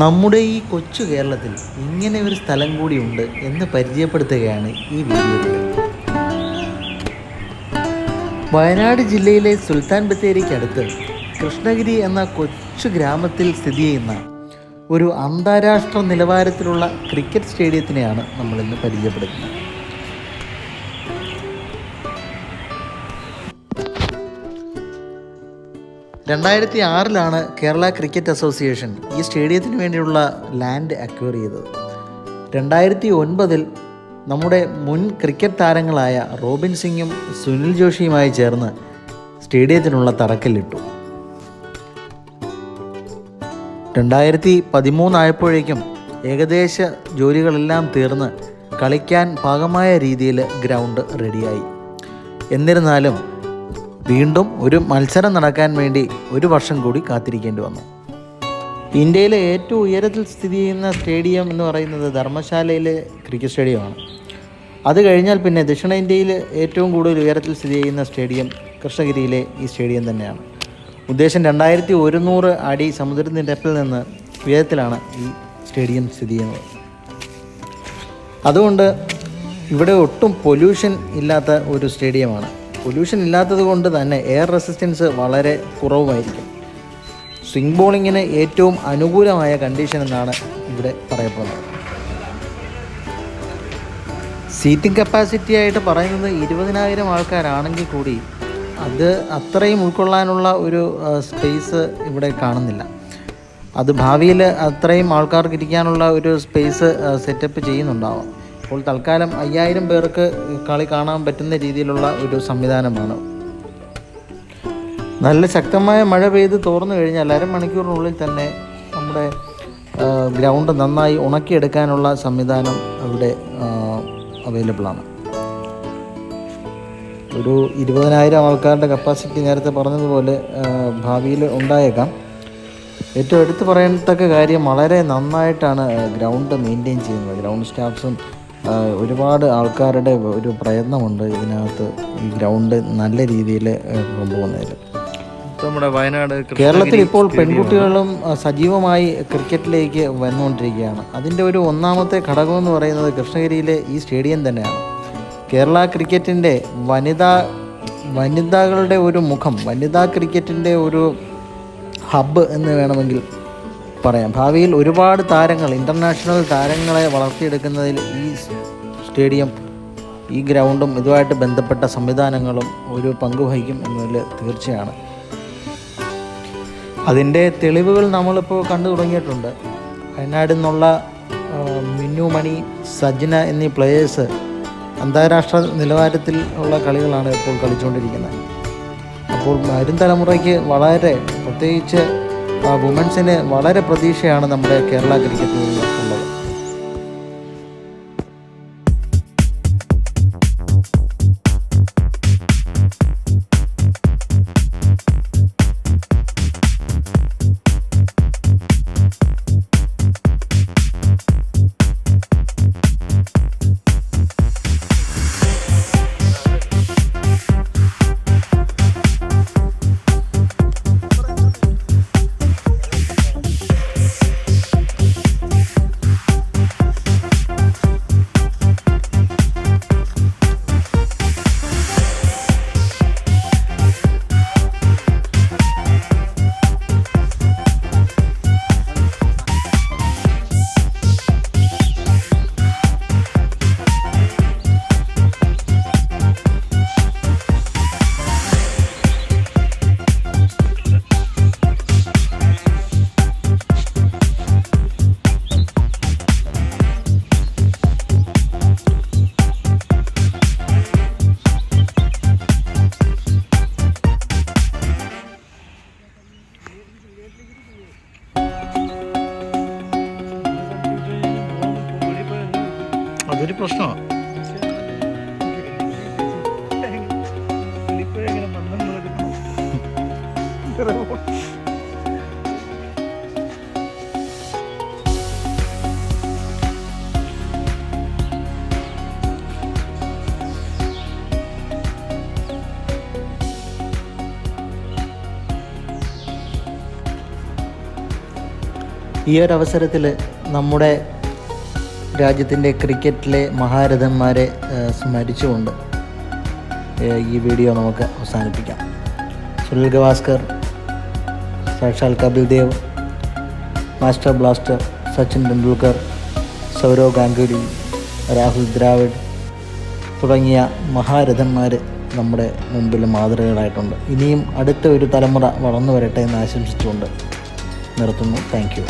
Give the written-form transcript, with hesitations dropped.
നമ്മുടെ ഈ കൊച്ചു കേരളത്തിൽ ഇങ്ങനെ ഒരു സ്ഥലം കൂടിയുണ്ട് എന്ന് പരിചയപ്പെടുത്തുകയാണ് ഈ വീഡിയോയിൽ. വയനാട് ജില്ലയിലെ സുൽത്താൻ ബത്തേരിക്കടുത്ത് കൃഷ്ണഗിരി എന്ന കൊച്ചു ഗ്രാമത്തിൽ സ്ഥിതി ചെയ്യുന്ന ഒരു അന്താരാഷ്ട്ര നിലവാരത്തിലുള്ള ക്രിക്കറ്റ് സ്റ്റേഡിയത്തിനെയാണ് നമ്മളിന്ന് പരിചയപ്പെടുത്തുന്നത്. രണ്ടായിരത്തി ആറിലാണ് കേരള ക്രിക്കറ്റ് അസോസിയേഷൻ ഈ സ്റ്റേഡിയത്തിന് വേണ്ടിയുള്ള ലാൻഡ് അക്വയർ ചെയ്തത്. 2009 നമ്മുടെ മുൻ ക്രിക്കറ്റ് താരങ്ങളായ റോബിൻ സിംഗും സുനിൽ ജോഷിയുമായി ചേർന്ന് സ്റ്റേഡിയത്തിനുള്ള തറക്കല്ലിട്ടു. 2013 ആയപ്പോഴേക്കും ഏകദേശ ജോലികളെല്ലാം തീർന്ന് കളിക്കാൻ പാകമായ രീതിയിൽ ഗ്രൗണ്ട് റെഡിയായി. എന്നിരുന്നാലും വീണ്ടും ഒരു മത്സരം നടക്കാൻ വേണ്ടി ഒരു വർഷം കൂടി കാത്തിരിക്കേണ്ടി വന്നു. ഇന്ത്യയിലെ ഏറ്റവും ഉയരത്തിൽ സ്ഥിതി ചെയ്യുന്ന സ്റ്റേഡിയം എന്ന് പറയുന്നത് ധർമ്മശാലയിലെ ക്രിക്കറ്റ് സ്റ്റേഡിയമാണ്. അത് കഴിഞ്ഞാൽ പിന്നെ ദക്ഷിണേന്ത്യയിൽ ഏറ്റവും കൂടുതൽ ഉയരത്തിൽ സ്ഥിതി ചെയ്യുന്ന സ്റ്റേഡിയം കൃഷ്ണഗിരിയിലെ ഈ സ്റ്റേഡിയം തന്നെയാണ്. ഉദ്ദേശം 2100 അടി സമുദ്രനിരപ്പിൽ നിന്ന് ഉയരത്തിലാണ് ഈ സ്റ്റേഡിയം സ്ഥിതി ചെയ്യുന്നത്. അതുകൊണ്ട് ഇവിടെ ഒട്ടും പൊല്യൂഷൻ ഇല്ലാത്ത ഒരു സ്റ്റേഡിയമാണ്. പൊല്യൂഷൻ ഇല്ലാത്തത് കൊണ്ട് തന്നെ എയർ റെസിസ്റ്റൻസ് വളരെ കുറവുമായിരിക്കും. സ്വിംഗ് ബോളിങ്ങിന് ഏറ്റവും അനുകൂലമായ കണ്ടീഷൻ എന്നാണ് ഇവിടെ പറയപ്പെടുന്നത്. സീറ്റിംഗ് കപ്പാസിറ്റി ആയിട്ട് പറയുന്നത് 20,000 ആൾക്കാരാണെങ്കിൽ കൂടി അത് അത്രയും ഉൾക്കൊള്ളാനുള്ള ഒരു സ്പേസ് ഇവിടെ കാണുന്നില്ല. അത് ഭാവിയിൽ അത്രയും ആൾക്കാർക്ക് ഇരിക്കാനുള്ള ഒരു സ്പേസ് സെറ്റപ്പ് ചെയ്യുന്നുണ്ടാവാം. അപ്പോൾ തൽക്കാലം 5000 പേർക്ക് കളി കാണാൻ പറ്റുന്ന രീതിയിലുള്ള ഒരു സംവിധാനമാണ്. നല്ല ശക്തമായ മഴ പെയ്ത് തോർന്നു കഴിഞ്ഞാൽ അരമണിക്കൂറിനുള്ളിൽ തന്നെ നമ്മുടെ ഗ്രൗണ്ട് നന്നായി ഉണക്കിയെടുക്കാനുള്ള സംവിധാനം അവിടെ അവൈലബിളാണ്. ഒരു 20,000 ആൾക്കാരുടെ കപ്പാസിറ്റി നേരത്തെ പറഞ്ഞതുപോലെ ഭാവിയിൽ ഉണ്ടായേക്കാം. ഏറ്റവും എടുത്തു പറയത്തക്ക കാര്യം വളരെ നന്നായിട്ടാണ് ഗ്രൗണ്ട് മെയിൻറ്റെയിൻ ചെയ്യുന്നത്. ഗ്രൗണ്ട് സ്റ്റാഫ്സും ഒരുപാട് ആൾക്കാരുടെ ഒരു പ്രയത്നമുണ്ട് ഇതിനകത്ത് ഈ ഗ്രൗണ്ട് നല്ല രീതിയിൽ കൊണ്ടുപോകുന്നതിൽ. നമ്മുടെ വയനാട് കേരളത്തിൽ ഇപ്പോൾ പെൺകുട്ടികളും സജീവമായി ക്രിക്കറ്റിലേക്ക് വന്നുകൊണ്ടിരിക്കുകയാണ്. അതിൻ്റെ ഒരു ഒന്നാമത്തെ ഘടകമെന്ന് പറയുന്നത് കൃഷ്ണഗിരിയിലെ ഈ സ്റ്റേഡിയം തന്നെയാണ്. കേരള ക്രിക്കറ്റിൻ്റെ വനിതകളുടെ ഒരു മുഖം, വനിതാ ക്രിക്കറ്റിൻ്റെ ഒരു ഹബ്ബ് എന്ന് വേണമെങ്കിൽ പറയാം. ഭാവിയിൽ ഒരുപാട് താരങ്ങൾ, ഇൻ്റർനാഷണൽ താരങ്ങളെ വളർത്തിയെടുക്കുന്നതിൽ ഈ സ്റ്റേഡിയം, ഈ ഗ്രൗണ്ടും ഇതുമായിട്ട് ബന്ധപ്പെട്ട സംവിധാനങ്ങളും ഒരു പങ്ക് വഹിക്കും എന്നതിൽ തീർച്ചയാണ്. അതിൻ്റെ തെളിവുകൾ നമ്മളിപ്പോൾ കണ്ടു തുടങ്ങിയിട്ടുണ്ട്. വയനാട്ടിൽ നിന്നുള്ള മിന്നു മണി, സജ്ന എന്നീ പ്ലേയേഴ്സ് അന്താരാഷ്ട്ര നിലവാരത്തിൽ ഉള്ള കളികളാണ് ഇപ്പോൾ കളിച്ചുകൊണ്ടിരിക്കുന്നത്. അപ്പോൾ വരും തലമുറയ്ക്ക് വളരെ, പ്രത്യേകിച്ച് വുമൻസിന് വളരെ പ്രതീക്ഷയാണ് നമ്മുടെ കേരള ക്രിക്കറ്റിൽ ഉള്ളത്. അതൊരു പ്രശ്നമാണ്. ഈ ഒരു അവസരത്തിൽ നമ്മുടെ രാജ്യത്തിൻ്റെ ക്രിക്കറ്റിലെ മഹാരഥന്മാരെ സ്മരിച്ചുകൊണ്ട് ഈ വീഡിയോ നമുക്ക് അവസാനിപ്പിക്കാം. സുനിൽ ഗവാസ്കർ, സാക്ഷാൽ കപിൽ ദേവ്, മാസ്റ്റർ ബ്ലാസ്റ്റർ സച്ചിൻ തെണ്ടുൽക്കർ, സൗരവ് ഗാംഗുലി, രാഹുൽ ദ്രാവിഡ് തുടങ്ങിയ മഹാരഥന്മാർ നമ്മുടെ മുമ്പിൽ മാതൃകകളായിട്ടുണ്ട്. ഇനിയും അടുത്ത ഒരു തലമുറ വളർന്നു വരട്ടെ എന്ന് ആശംസിച്ചുകൊണ്ട് നിർത്തുന്നു. Thank you.